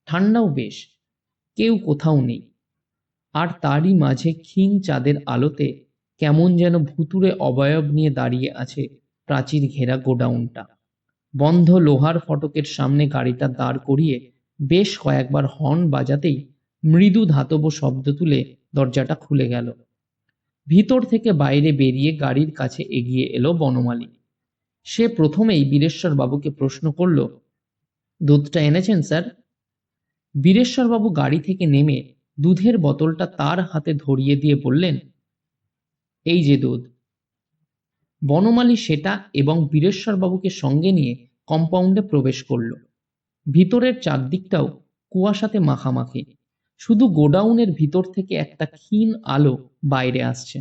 ঠান্ডাও বেশ, কেউ কোথাও নেই। আর তারই মাঝে ক্ষীণ চাঁদের আলোতে কেমন যেন ভুতুড়ে অবয়ব নিয়ে দাঁড়িয়ে আছে প্রাচীর ঘেরা গোডাউনটা। বন্ধ লোহার ফটকের সামনে গাড়িটা দাঁড় করিয়ে বেশ কয়েকবার হর্ন বাজাতেই মৃদু ধাতব শব্দ তুলে দরজাটা খুলে গেল। ভিতর থেকে বাইরে বেরিয়ে গাড়ির কাছে এগিয়ে এলো বনমালী। সে প্রথমেই বীরেশ্বর বাবুকে প্রশ্ন করল, দুধটা এনেছেন স্যার? বীরেশ্বর বাবু গাড়ি থেকে নেমে দুধের বোতলটা তার হাতে ধরিয়ে দিয়ে বললেন, এই যে দুধ। বনমালী সেটা এবং বীরেশ্বর বাবুকে সঙ্গে নিয়ে কম্পাউন্ডে প্রবেশ করল। ভিতরের চারদিকটাও কুয়াশাতে মাখামাখি, শুধু গোডাউনের ভিতর থেকে একটা ক্ষীণ আলো বাইরে আসছে।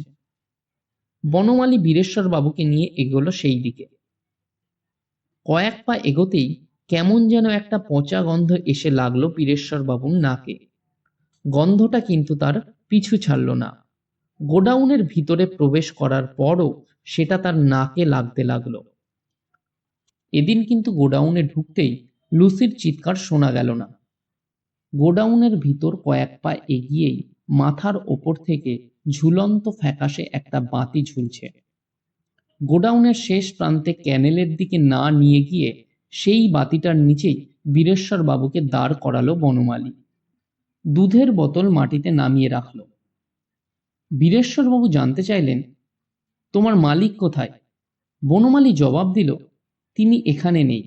বনমালী বীরেশ্বর বাবুকে নিয়ে এগোলো সেই দিকে। কয়েক পা এগোতেই কেমন যেন একটা পচা গন্ধ এসে লাগলো বীরেশ্বর বাবুর নাকে। গন্ধটা কিন্তু তার পিছু ছাড়ল না। গোডাউনের ভিতরে প্রবেশ করার পরও সেটা তার নাকে লাগতে লাগলো। এদিন কিন্তু গোডাউনে ঢুকতেই লুসির চিৎকার শোনা গেল না। গোডাউনের ভিতর কয়েক পা এগিয়েই মাথার ওপর থেকে ঝুলন্ত ফ্যাকাশে একটা বাতি ঝুলছে। গোডাউনের শেষ প্রান্তে ক্যানেলের দিকে না নিয়ে গিয়ে সেই বাতিটার নিচেই বীরেশ্বর বাবুকে দাঁড় করালো বনমালী। দুধের বোতল মাটিতে নামিয়ে রাখল। বীরেশ্বর বাবু জানতে চাইলেন, তোমার মালিক কোথায়? বনমালী জবাব দিল, তিনি এখানে নেই,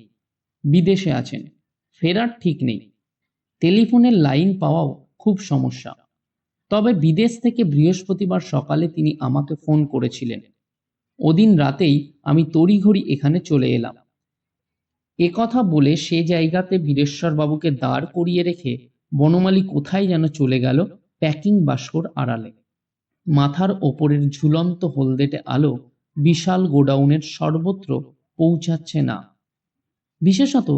বিদেশে আছেন, ফেরার ঠিক নেই। টেলিফোনের লাইন পাওয়াও খুব সমস্যা। তবে বিদেশ থেকে বৃহস্পতিবার সকালে তিনি আমাকে ফোন করেছিলেন। ওদিন রাতেই আমি তড়িঘড়ি এখানে চলে এলাম। একথা বলে সে জায়গাতে বীরেশ্বর বাবুকে দাঁড় করিয়ে রেখে বনমালী কোথায় যেন চলে গেল প্যাকিং বাস্কর আড়ালে। মাথার ওপরের ঝুলন্ত হলদেটে আলো বিশাল গোডাউনের সর্বত্র পৌঁছাচ্ছে না। বিশেষত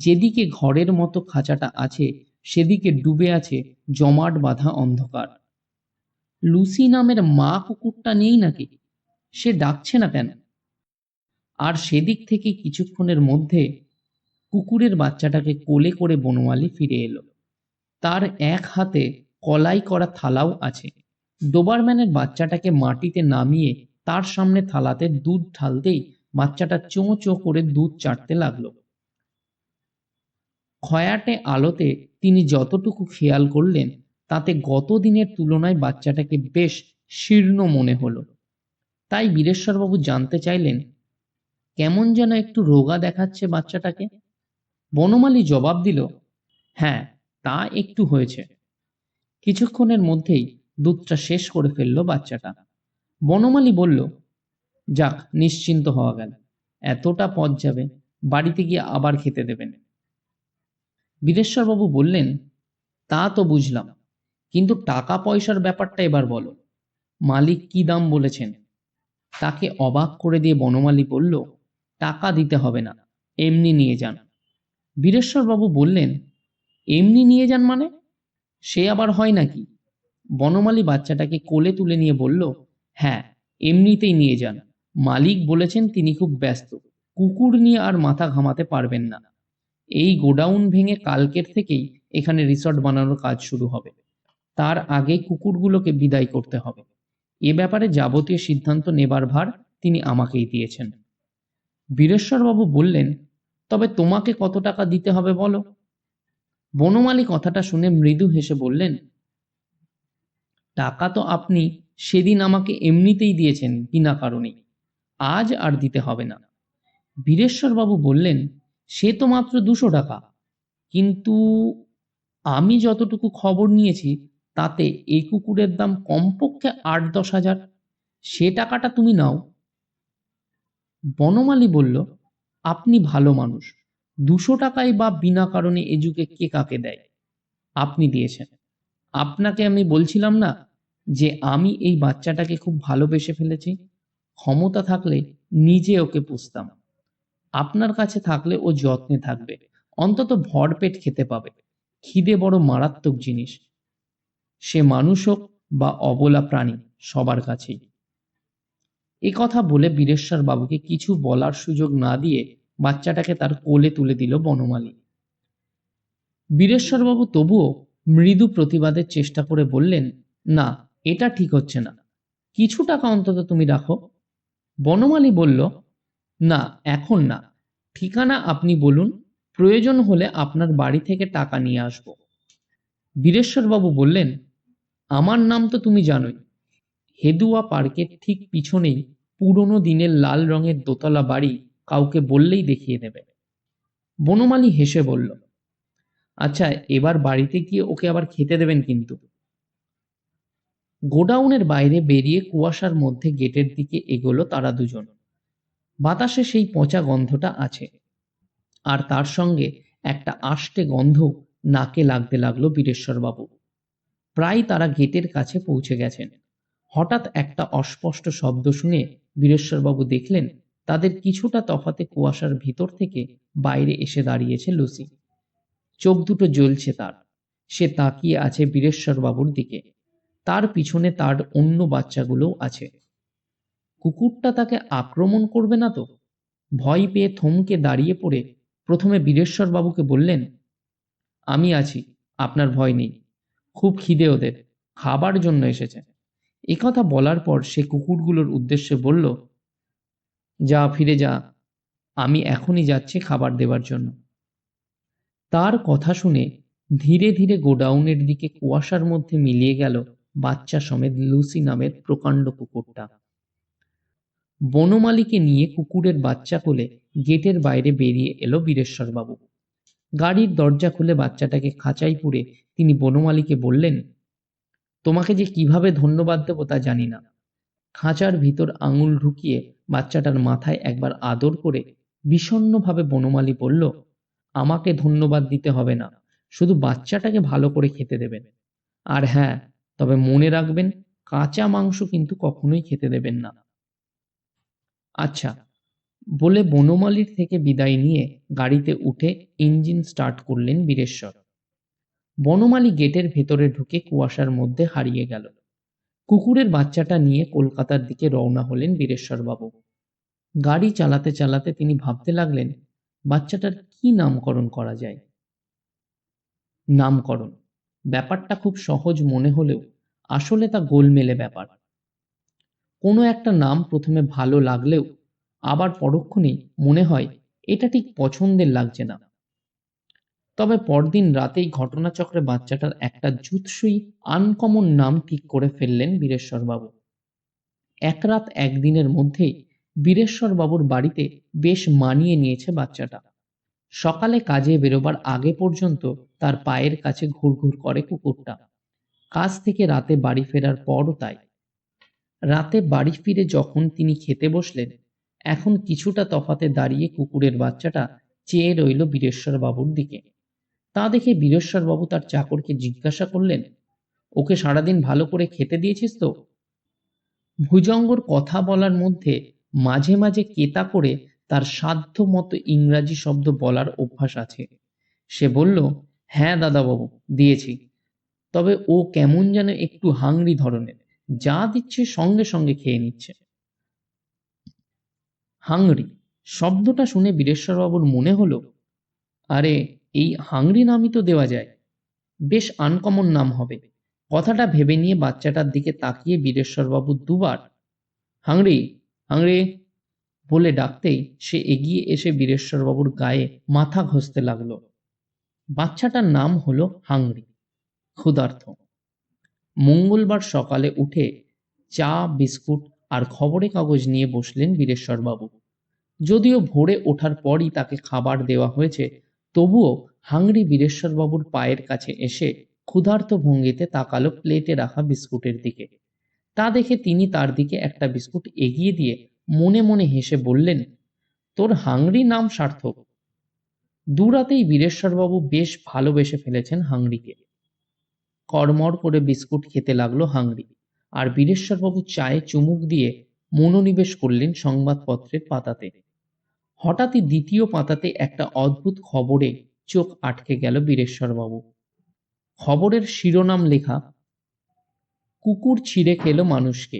যেদিকে ঘরের মতো খাঁচাটা আছে সেদিকে ডুবে আছে জমাট বাঁধা অন্ধকার। লুসি নামের মা কুকুরটা নেই নাকি? সে ডাকছে না কেন? আর সেদিক থেকে কিছুক্ষণের মধ্যে কুকুরের বাচ্চাটাকে কোলে করে বনমালী ফিরে এলো। তার এক হাতে কলাই করা থালাও আছে। ডোবারম্যানের বাচ্চাটাকে মাটিতে নামিয়ে তার সামনে থালাতে দুধ ঢালতেই বাচ্চাটা চোঁ চোঁ করে দুধ চাটতে লাগলো। খয়াটে আলোতে তিনি যতটুকু খেয়াল করলেন তাতে গত দিনের তুলনায় বাচ্চাটাকে বেশ শীর্ণ মনে হলো। তাই বীরেশ্বরবাবু জানতে চাইলেন, কেমন যেন একটু রোগা দেখাচ্ছে বাচ্চাটাকে। বনমালী জবাব দিল, হ্যাঁ, তা একটু হয়েছে। কিছুক্ষণের মধ্যেই দুধটা শেষ করে ফেলল বাচ্চাটা। বনমালী বলল, যাক, নিশ্চিন্ত হওয়া গেল। এতটা পথ যাবে, বাড়িতে গিয়ে আবার খেতে দেবেন। বীরেশ্বরবাবু বললেন, তা তো বুঝলাম, কিন্তু টাকা পয়সার ব্যাপারটা এবার বলো। মালিক কি দাম বলেছেন? তাকে অবাক করে দিয়ে বনমালী বলল, টাকা দিতে হবে না, এমনি নিয়ে যান। বীরেশ্বরবাবু বললেন, এমনি নিয়ে যান মানে? সে আবার হয় নাকি? বনমালী বাচ্চাটাকে কোলে তুলে নিয়ে বলল, হ্যাঁ, এমনিতেই নিয়ে যান। মালিক বলেছেন তিনি খুব ব্যস্ত, কুকুর নিয়ে আর মাথা ঘামাতে পারবেন না। এই গোডাউন ভেঙে কালকের থেকেই এখানে রিসর্ট বানানোর কাজ শুরু হবে। তার আগে কুকুরগুলোকে বিদায় করতে হবে। এ ব্যাপারে যাবতীয় সিদ্ধান্ত নেবার ভার তিনি আমাকেই দিয়েছেন। বীরেশ্বরবাবু বললেন, তবে তোমাকে কত টাকা দিতে হবে বলো? বনমালী কথাটা শুনে মৃদু হেসে বললেন, টাকা তো আপনি সেদিন আমাকে এমনিতেই দিয়েছেন বিনা কারণেই, আজ আর দিতে হবে না। বীরেশ্বরবাবু বললেন, সে তো মাত্র 200 টাকা, কিন্তু আমি যতটুকু খবর নিয়েছি তাতে এই কুকুরের দাম কমপক্ষে 8-10 হাজার। সে টাকাটা তুমি নাও। বনমালী বলল, আপনি ভালো মানুষ, 200 টাকাই বা বিনা কারণে এ যুগে কে কাকে দেয়? আপনি দিয়েছেন। আপনাকে আমি বলছিলাম না যে আমি এই বাচ্চাটাকে খুব ভালোবেসে ফেলেছি? ক্ষমতা থাকলে নিজে ওকে পুষতাম। আপনার কাছে থাকলে ও যত্নে থাকবে, অন্তত ভরপেট খেতে পাবে। খিদে বড় মারাত্মক জিনিস, সে মানুষ হোক বা অবলা প্রাণী, সবার কাছেই। এ কথা বলে বীরেশ্বর বাবুকে কিছু বলার সুযোগ না দিয়ে বাচ্চাটাকে তার কোলে তুলে দিল বনমালী। বীরেশ্বরবাবু তবুও মৃদু প্রতিবাদের চেষ্টা করে বললেন, না, এটা ঠিক হচ্ছে না, কিছু টাকা অন্তত তুমি রাখো। বনমালী বলল, না, এখন না, ঠিকানা আপনি বলুন, প্রয়োজন হলে আপনার বাড়ি থেকে টাকা নিয়ে আসব। বীরেশ্বরবাবু বললেন, আমার নাম তো তুমি জানোই, হেদুয়া পার্কের ঠিক পিছনেই পুরনো দিনের লাল রঙের দোতলা বাড়ি, কাউকে বললেই দেখিয়ে দেবে। বনমালী হেসে বলল, আচ্ছা, এবার বাড়িতে গিয়ে ওকে আবার খেতে দেবেন কিন্তু। গোডাউনের বাইরে বেরিয়ে কুয়াশার মধ্যে গেটের দিকে এগোলো তারা দুজন। বাতাসে সেই পচা গন্ধটা আছে, আর তার সঙ্গে একটা আষ্টে গন্ধ নাকে লাগতে লাগলো বীরেশ্বরবাবু। প্রায় তারা গেটের কাছে পৌঁছে গেছেন। হঠাৎ একটা অস্পষ্ট শব্দ শুনে বীরেশ্বরবাবু দেখলেন তাদের কিছুটা তফাতে কুয়াশার ভিতর থেকে বাইরে এসে দাঁড়িয়েছে লুসি। চোখ দুটো জ্বলছে তার। সে তাকিয়ে আছে বীরেশ্বরবাবুর দিকে। তার পিছনে তার অন্য বাচ্চাগুলোও আছে। কুকুরটা তাকে আক্রমণ করবে না তো? ভয় পেয়ে থমকে দাঁড়িয়ে পড়ে প্রথমে বীরেশ্বরবাবুকে বললেন, আমি আছি, আপনার ভয় নেই। খুব খিদে ওদের, খাবার জন্য এসেছে। একথা বলার পর সে কুকুরগুলোর উদ্দেশ্যে বলল, যা, ফিরে যা, আমি এখনই যাচ্ছি খাবার দেবার জন্য। তার কথা শুনে ধীরে ধীরে গোডাউনের দিকে কুয়াশার মধ্যে মিলিয়ে গেল বাচ্চা সমেত লুসি নামের প্রকাণ্ড কুকুরটা। বনমালীকে নিয়ে কুকুরের বাচ্চা কোলে গেটের বাইরে বেরিয়ে এলো বীরেশ্বরবাবু। গাড়ির দরজা খুলে বাচ্চাটাকে খাঁচায় পুরে তিনি বনমালীকে বললেন, তোমাকে যে কিভাবে ধন্যবাদ দেব তা জানি না। খাঁচার ভিতর আঙুল ঢুকিয়ে বাচ্চাটার মাথায় একবার আদর করে বিষণ্ণভাবে বনমালী বলল, আমাকে ধন্যবাদ দিতে হবে না, শুধু বাচ্চাটাকে ভালো করে খেতে দেবেন। আর হ্যাঁ, তবে মনে রাখবেন, কাঁচা মাংস কিন্তু কখনোই খেতে দেবেন না। আচ্ছা, বলে বনমালীর থেকে বিদায় নিয়ে গাড়িতে উঠে ইঞ্জিন স্টার্ট করলেন বীরেশ্বর। বনমালী গেটের ভেতরে ঢুকে কুয়াশার মধ্যে হারিয়ে গেল। কুকুরের বাচ্চাটা নিয়ে কলকাতার দিকে রওনা হলেন বীরেশ্বরবাবু। গাড়ি চালাতে চালাতে তিনি ভাবতে লাগলেন, বাচ্চাটার কি নামকরণ করা যায়। নামকরণ ব্যাপারটা খুব সহজ মনে হলেও আসলে তা গোলমেলে ব্যাপার। কোনো একটা নাম প্রথমে ভালো লাগলেও আবার পরক্ষণেই মনে হয় এটা ঠিক পছন্দের লাগছে না। তবে পরদিন রাতেই ঘটনাচক্রে বাচ্চাটার একটা জুৎসই আনকমন নাম ঠিক করে ফেললেন বীরেশ্বরবাবু। এক রাত একদিনের মধ্যেই বীরেশ্বরবাবুর বাড়িতে বেশ মানিয়ে নিয়েছে বাচ্চাটা। সকালে কাজে বেরোবার আগে পর্যন্ত তার পায়ের কাছে ঘুরঘুর করে কুকুরটা। কাজ থেকে রাতে বাড়ি ফেরার পরও তাই। রাতে বাড়ি ফিরে যখন তিনি খেতে বসলেন, এখন কিছুটা তফাতে দাঁড়িয়ে কুকুরের বাচ্চাটা চেয়ে রইল বীরেশ্বরবাবুর দিকে। তা দেখে বীরেশ্বরবাবু তার চাকরকে জিজ্ঞাসা করলেন, ওকে সারাদিন ভালো করে খেতে দিয়েছিস তো? ভুজঙ্গর কথা বলার মধ্যে মাঝে মাঝে কেতা করে তার সাধ্য মতো ইংরাজি শব্দ বলার অভ্যাস আছে। সে বলল, হ্যাঁ দাদাবাবু, দিয়েছি। তবে ও কেমন যেন একটু হাংরি ধরনের, যা দিচ্ছে সঙ্গে সঙ্গে খেয়ে নিচ্ছে। হাংরি শব্দটা শুনে বীরেশ্বরবাবুর মনে হলো, আরে, এই হাংরি নামই তো দেওয়া যায়, বেশ আনকমন নাম হবে। কথাটা ভেবে নিয়ে বাচ্চাটার দিকে তাকিয়ে বীরেশ্বরবাবু দুবার হাংরি, হাংরি বলে ডাকতেই সে এগিয়ে এসে বীরেশ্বরবাবুর গায়ে মাথা ঘষতে লাগলো। বাচ্চাটার নাম হলো হাংরি, ক্ষুধার্ত। মঙ্গলবার সকালে উঠে চা, বিস্কুট আর খবরের কাগজ নিয়ে বসলেন বীরেশ্বরবাবু। যদিও ভোরে ওঠার পরই তাকে খাবার দেওয়া হয়েছে, তবুও হাংরি বীরেশ্বরবাবুর পায়ের কাছে এসে ক্ষুধার্ত ভঙ্গিতে তাকালো প্লেটে রাখা বিস্কুটের দিকে। তা দেখে তিনি তার দিকে একটা বিস্কুট এগিয়ে দিয়ে মনে মনে হেসে বললেন, তোর হাংরি নাম সার্থক। দুরাতেই বীরেশ্বরবাবু বেশ ভালোবেসে ফেলেছেন হাংরিকে। কড়মড় করে বিস্কুট খেতে লাগলো হাংরি, আর বীরেশ্বরবাবু চায়ে চুমুক দিয়ে মনোনিবেশ করলেন সংবাদপত্রের পাতাতে। হঠাৎই দ্বিতীয় পাতাতে একটা অদ্ভুত খবরে চোখ আটকে গেল বীরেশ্বরবাবু। খবরের শিরোনাম লেখা, কুকুর ছিঁড়ে খেলো মানুষকে।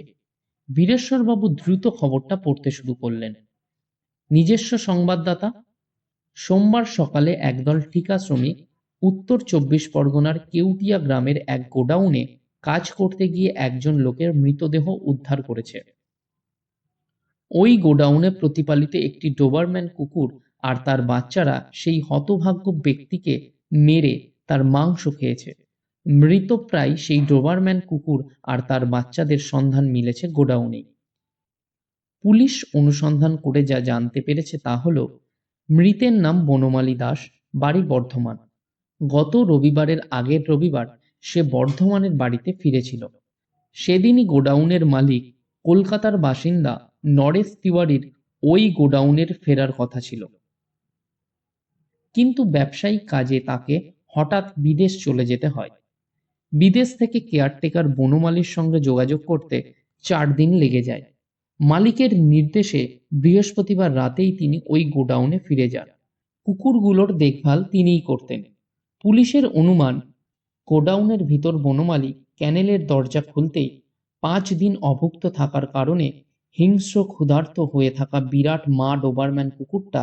বীরেশ্বরবাবু দ্রুত খবরটা পড়তে শুরু করলেন। নিজস্ব সংবাদদাতা, সোমবার সকালে একদল ঠিকা শ্রমিক উত্তর ২৪ পরগনার কেউটিয়া গ্রামের এক গোডাউনে কাজ করতে গিয়ে একজন লোকের মৃতদেহ উদ্ধার করেছে। ওই গোডাউনে প্রতিপালিত একটি ডোবারম্যান কুকুর আর তার বাচ্চারা সেই হতভাগ্য ব্যক্তিকে মেরে তার মাংস খেয়েছে। মৃতপ্রায় সেই ডোবারম্যান কুকুর আর তার বাচ্চাদের সন্ধান মিলেছে গোডাউনেই। পুলিশ অনুসন্ধান করে যা জানতে পেরেছে তা হল, মৃতের নাম বনমালী দাস, বাড়ি বর্ধমান। গত রবিবারের আগের রবিবার সে বর্ধমানের বাড়িতে ফিরেছিল। সেদিনই গোডাউনের মালিক কলকাতার বাসিন্দা নরেশ তিওয়ারির ওই গোডাউনের ফেরার কথা ছিল, কিন্তু ব্যবসায়িক কাজে তাকে হঠাৎ বিদেশ চলে যেতে হয়। বিদেশ থেকে কেয়ারটেকার বনমালীর সঙ্গে যোগাযোগ করতে 4 দিন লেগে যায়। মালিকের নির্দেশে বৃহস্পতিবার রাতেই তিনি ওই গোডাউনে ফিরে যান। কুকুরগুলোর দেখভাল তিনিই করতেন। পুলিশের অনুমান, গোডাউনের ভিতর বনমালী ক্যানেলের দরজা খুলতেই 5 দিন অভুক্ত থাকার কারণে হিংস্র ক্ষুধার্ত হয়ে থাকা বিরাট মা ডোবারম্যান কুকুরটা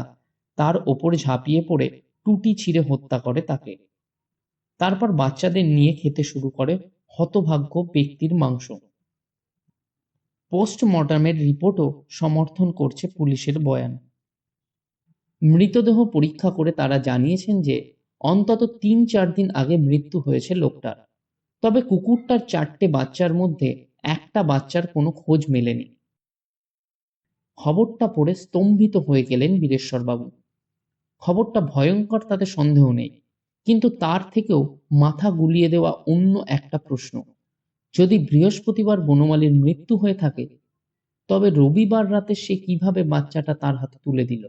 তার ওপর ঝাঁপিয়ে পড়ে টুটি ছিঁড়ে হত্যা করে তাকে। তারপর বাচ্চাদের নিয়ে খেতে শুরু করে হতভাগ্য ব্যক্তির মাংস। পোস্টমর্টমের রিপোর্টও সমর্থন করছে পুলিশের বয়ান। মৃতদেহ পরীক্ষা করে তারা জানিয়েছেন যে অন্তত 3-4 দিন আগে মৃত্যু হয়েছে লোকটার। তবে কুকুরটার 4টে বাচ্চার মধ্যে একটা বাচ্চার কোনো খোঁজ মেলেনি। খবরটা পড়ে স্তম্ভিত হয়ে গেলেন বীরেশ্বরবাবু। খবরটা ভয়ঙ্কর তাতে সন্দেহ নেই, কিন্তু তার থেকেও মাথা গুলিয়ে দেওয়া অন্য একটা প্রশ্ন। যদি বৃহস্পতিবার বনমালীর মৃত্যু হয়ে থাকে, তবে রবিবার রাতে সে কিভাবে বাচ্চাটা তার হাতে তুলে দিল?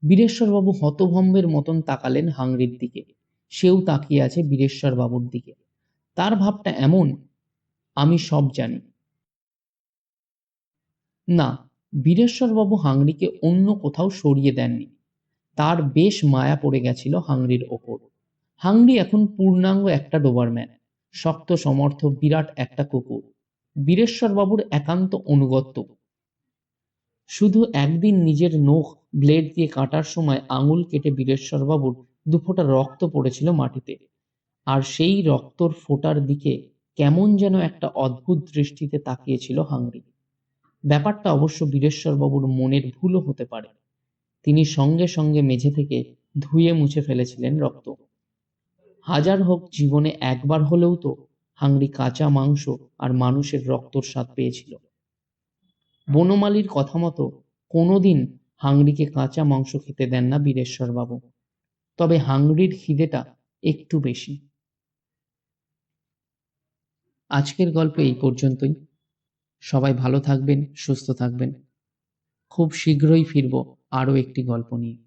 বীরেশ্বরবাবু হতভম্বের মতন তাকালেন হাংরির দিকে। সেও তাকিয়ে আছে বীরেশ্বরবাবুর দিকে। তার ভাবটা এমন, আমি সব জানি। না, বীরেশ্বরবাবু হাংরিকে অন্য কোথাও সরিয়ে দেননি। তার বেশ মায়া পড়ে গেছিল হাংরির ওপর। হাংরি এখন পূর্ণাঙ্গ একটা ডোবারম্যান, শক্ত সমর্থ বিরাট একটা কুকুর, বীরেশ্বরবাবুর একান্ত অনুগত্য। শুধু একদিন নিজের নখ ব্লেড দিয়ে কাটার সময় আঙুল কেটে বীরেশ্বরবাবুর 2 ফোঁটা রক্ত পড়েছিল মাটিতে, আর সেই রক্তর ফোঁটার দিকে কেমন যেন একটা অদ্ভুত দৃষ্টিতে তাকিয়েছিল হাংরি। ব্যাপারটা অবশ্য বীরেশ্বরবাবুর মনের ভুলও হতে পারে। তিনি সঙ্গে সঙ্গে মেঝে থেকে ধুয়ে মুছে ফেলেছিলেন রক্ত। হাজার হোক জীবনে একবার হলেও তো হাংরি কাঁচা মাংস আর মানুষের রক্তর স্বাদ পেয়েছিল। বনমালীর কথা মতো কোনোদিন হাংরিকে কাঁচা মাংস খেতে দেন না বীরেশ্বরবাবু। তবে হাংরির খিদেটা একটু বেশি। আজকের গল্প এই পর্যন্তই। সবাই ভালো থাকবেন, সুস্থ থাকবেন। খুব শীঘ্রই ফিরব আরও একটি গল্প নিয়ে।